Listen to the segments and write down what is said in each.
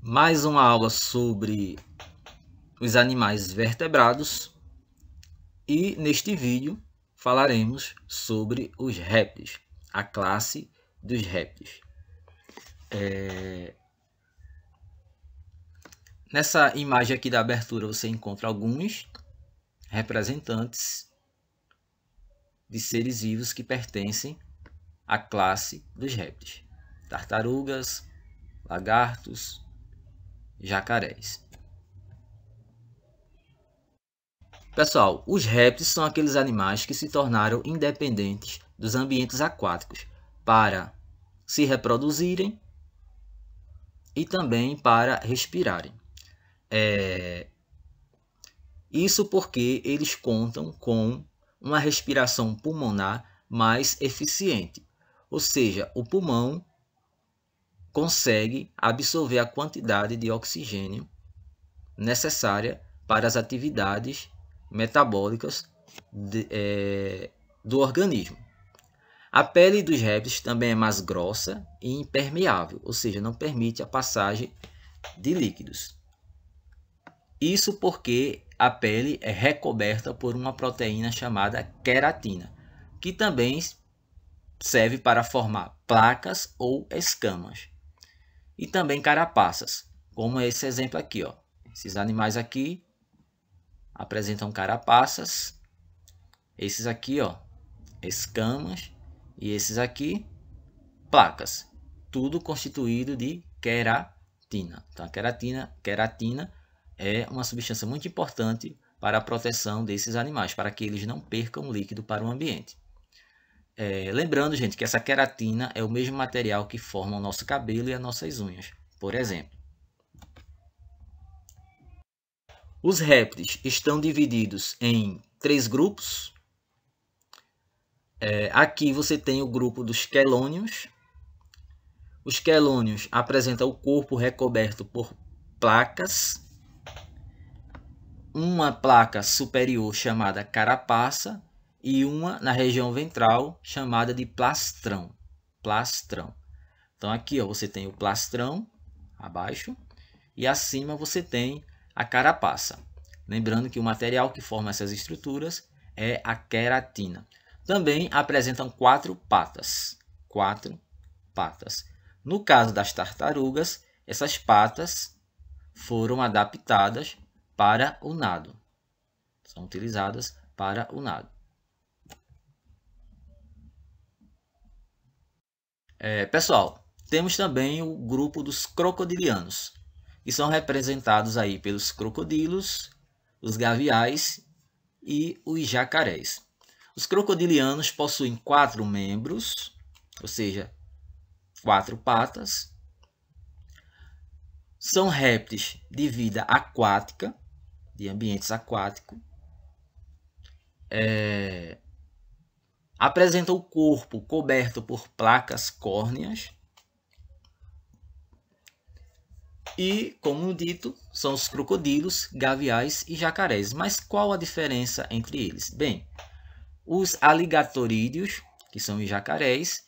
Mais uma aula sobre os animais vertebrados e neste vídeo falaremos sobre os répteis, a classe dos répteis. Nessa imagem aqui da abertura você encontra alguns representantes de seres vivos que pertencem à classe dos répteis: tartarugas, lagartos, jacarés. Pessoal, os répteis são aqueles animais que se tornaram independentes dos ambientes aquáticos para se reproduzirem e também para respirarem. Isso porque eles contam com uma respiração pulmonar mais eficiente, ou seja, o pulmão consegue absorver a quantidade de oxigênio necessária para as atividades metabólicas do organismo. A pele dos répteis também é mais grossa e impermeável, ou seja, não permite a passagem de líquidos. Isso porque a pele é recoberta por uma proteína chamada queratina, que também serve para formar placas ou escamas. E também carapaças, como esse exemplo aqui, ó. Esses animais aqui apresentam carapaças, esses aqui, ó, escamas, e esses aqui, placas, tudo constituído de queratina. Então, a queratina é uma substância muito importante para a proteção desses animais, para que eles não percam líquido para o ambiente. Lembrando, gente, que essa queratina é o mesmo material que forma o nosso cabelo e as nossas unhas, por exemplo. Os répteis estão divididos em 3 grupos. Aqui você tem o grupo dos quelônios. Os quelônios apresentam o corpo recoberto por placas. Uma placa superior chamada carapaça e uma na região ventral chamada de plastrão. Então aqui, ó, você tem o plastrão abaixo e acima você tem a carapaça. Lembrando que o material que forma essas estruturas é a queratina. Também apresentam 4 patas. No caso das tartarugas, essas patas foram adaptadas para o nado. São utilizadas para o nado. Pessoal, temos também o grupo dos crocodilianos, que são representados aí pelos crocodilos, os gaviais e os jacarés. Os crocodilianos possuem 4 membros, ou seja, 4 patas. São répteis de vida aquática, de ambientes aquáticos. Apresentam o corpo coberto por placas córneas. E, como dito, são os crocodilos, gaviais e jacarés. Mas qual a diferença entre eles? Bem, os aligatorídeos, que são os jacarés,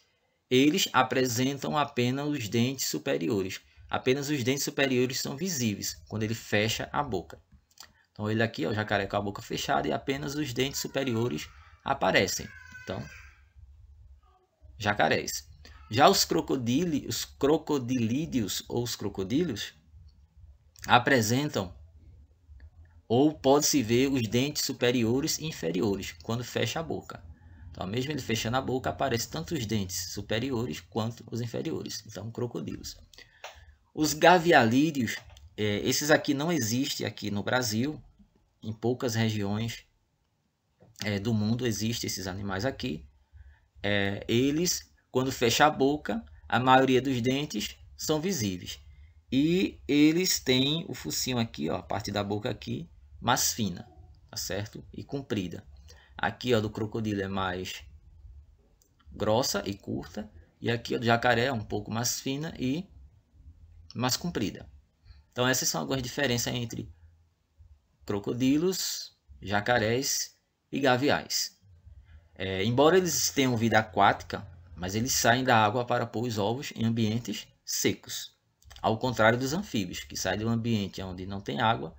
eles apresentam apenas os dentes superiores. Apenas os dentes superiores são visíveis quando ele fecha a boca. Então, ele aqui, ó, o jacaré com a boca fechada, e apenas os dentes superiores aparecem. Então, jacarés. Já os crocodilídeos ou os crocodilos apresentam, ou pode-se ver, os dentes superiores e inferiores quando fecha a boca. Então, mesmo ele fechando a boca, aparecem tanto os dentes superiores quanto os inferiores. Então, crocodilos. Os gavialídeos, esses aqui não existem aqui no Brasil. Em poucas regiões do mundo existem esses animais aqui. Eles, quando fecha a boca, a maioria dos dentes são visíveis. E eles têm o focinho aqui, ó, a parte da boca aqui, mais fina, tá certo? E comprida. Aqui, ó, do crocodilo é mais grossa e curta. E aqui, ó, do jacaré é um pouco mais fina e mais comprida. Então, essas são algumas diferenças entre crocodilos, jacarés e gaviais. Embora eles tenham vida aquática, mas eles saem da água para pôr os ovos em ambientes secos. ao contrário dos anfíbios, que saem de um ambiente onde não tem água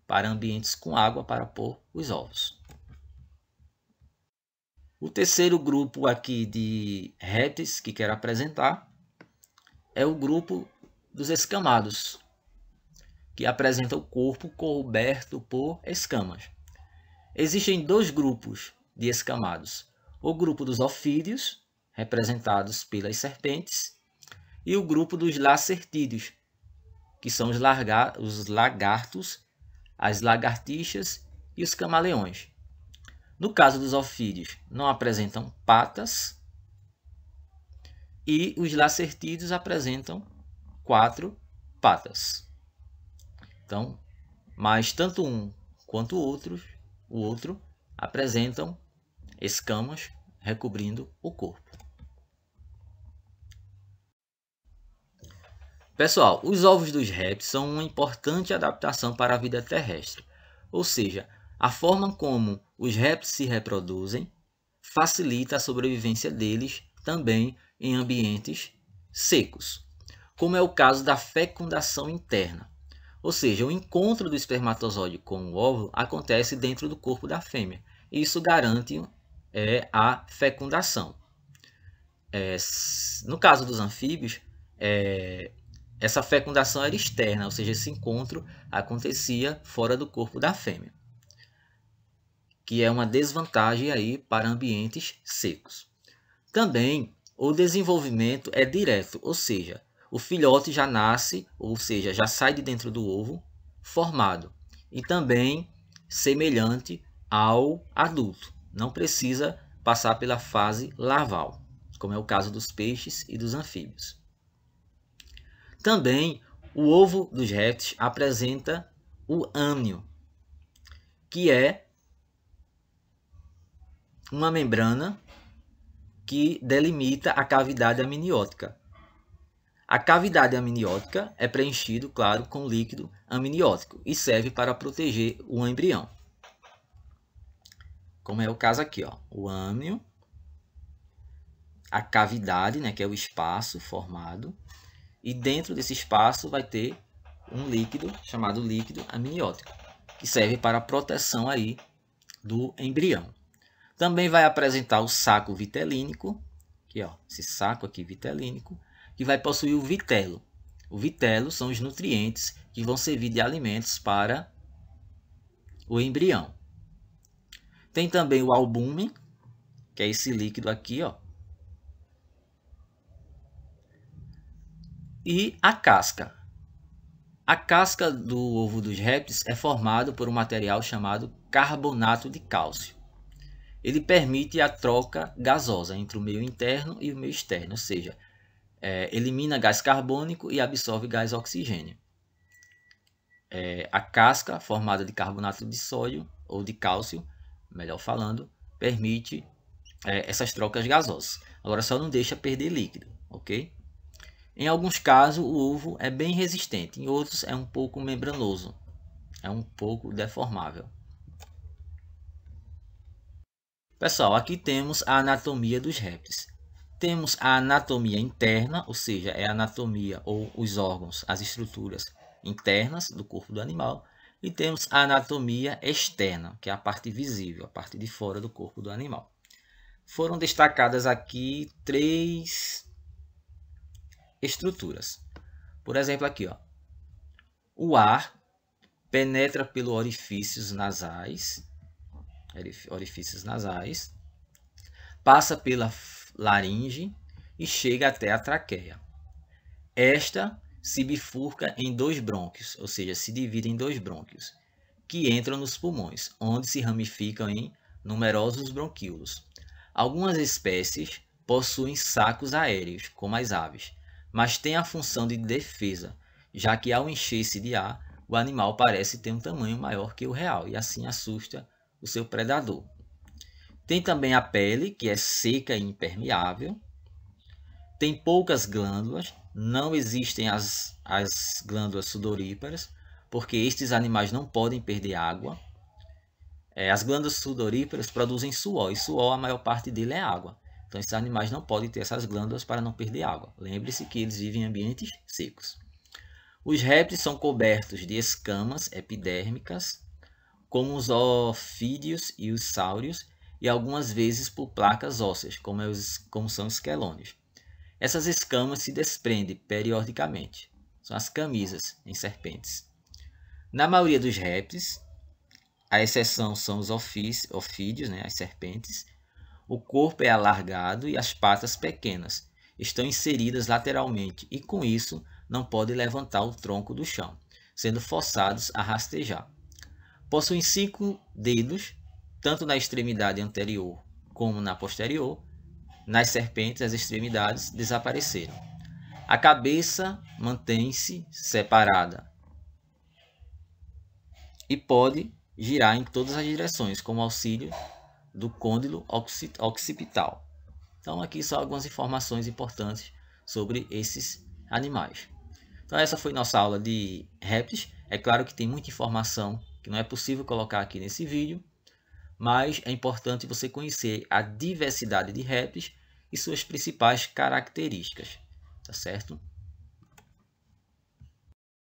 para ambientes com água para pôr os ovos. O terceiro grupo aqui de répteis que quero apresentar é o grupo dos escamados, que apresenta o corpo coberto por escamas. Existem dois grupos de escamados: o grupo dos ofídeos, representados pelas serpentes, e o grupo dos lacertídeos, que são os lagartos, as lagartixas e os camaleões. No caso dos ofídeos, não apresentam patas, e os lacertídeos apresentam 4 patas. Então, mas tanto um quanto o outro apresentam escamas recobrindo o corpo. Pessoal, os ovos dos répteis são uma importante adaptação para a vida terrestre, ou seja, a forma como os répteis se reproduzem facilita a sobrevivência deles também em ambientes secos, como é o caso da fecundação interna. Ou seja, o encontro do espermatozoide com o óvulo acontece dentro do corpo da fêmea. Isso garante a fecundação. No caso dos anfíbios, essa fecundação era externa, ou seja, esse encontro acontecia fora do corpo da fêmea, que é uma desvantagem aí para ambientes secos. Também o desenvolvimento é direto, ou seja, o filhote já nasce, ou seja, já sai de dentro do ovo formado e também semelhante ao adulto. Não precisa passar pela fase larval, como é o caso dos peixes e dos anfíbios. Também o ovo dos répteis apresenta o âmnio, que é uma membrana que delimita a cavidade amniótica. A cavidade amniótica é preenchida, claro, com líquido amniótico e serve para proteger o embrião. Como é o caso aqui, ó, o âmnio, a cavidade, né, que é o espaço formado, e dentro desse espaço vai ter um líquido chamado líquido amniótico, que serve para a proteção aí do embrião. Também vai apresentar o saco vitelínico, aqui, ó, esse saco aqui vitelínico, que vai possuir o vitelo. O vitelo são os nutrientes que vão servir de alimentos para o embrião. Tem também o albúmen, que é esse líquido aqui, ó. E a casca. A casca do ovo dos répteis é formada por um material chamado carbonato de cálcio. Ele permite a troca gasosa entre o meio interno e o meio externo, ou seja, elimina gás carbônico e absorve gás oxigênio. A casca, formada de carbonato de sódio ou de cálcio, melhor falando, permite essas trocas gasosas. Agora só não deixa perder líquido, ok? Em alguns casos o ovo é bem resistente, em outros é um pouco membranoso, é um pouco deformável. Pessoal, aqui temos a anatomia dos répteis. Temos a anatomia interna, ou seja, é a anatomia ou os órgãos, as estruturas internas do corpo do animal. E temos a anatomia externa, que é a parte visível, a parte de fora do corpo do animal. Foram destacadas aqui 3 estruturas. Por exemplo, aqui, ó, o ar penetra pelos orifícios nasais, passa pela laringe e chega até a traqueia. Esta se bifurca em 2 brônquios, ou seja, se divide em 2 brônquios, que entram nos pulmões, onde se ramificam em numerosos bronquíolos. Algumas espécies possuem sacos aéreos, como as aves, mas têm a função de defesa, já que ao encher-se de ar, o animal parece ter um tamanho maior que o real e assim assusta o seu predador. Tem também a pele, que é seca e impermeável. Tem poucas glândulas, não existem as glândulas sudoríparas, porque estes animais não podem perder água. As glândulas sudoríparas produzem suor, e suor a maior parte dele é água. Então esses animais não podem ter essas glândulas para não perder água. Lembre-se que eles vivem em ambientes secos. Os répteis são cobertos de escamas epidérmicas, como os ofídeos e os sáurios, e algumas vezes por placas ósseas, como são os quelônios. Essas escamas se desprendem periodicamente. São as camisas em serpentes. Na maioria dos répteis, a exceção são os ofídeos, as serpentes, o corpo é alargado e as patas pequenas. Estão inseridas lateralmente e, com isso, não podem levantar o tronco do chão, sendo forçados a rastejar. Possuem 5 dedos, tanto na extremidade anterior como na posterior. Nas serpentes, as extremidades desapareceram. A cabeça mantém-se separada e pode girar em todas as direções, como auxílio do côndilo occipital. Então, aqui só algumas informações importantes sobre esses animais. Então, essa foi nossa aula de répteis. É claro que tem muita informação que não é possível colocar aqui nesse vídeo, mas é importante você conhecer a diversidade de répteis e suas principais características, tá certo?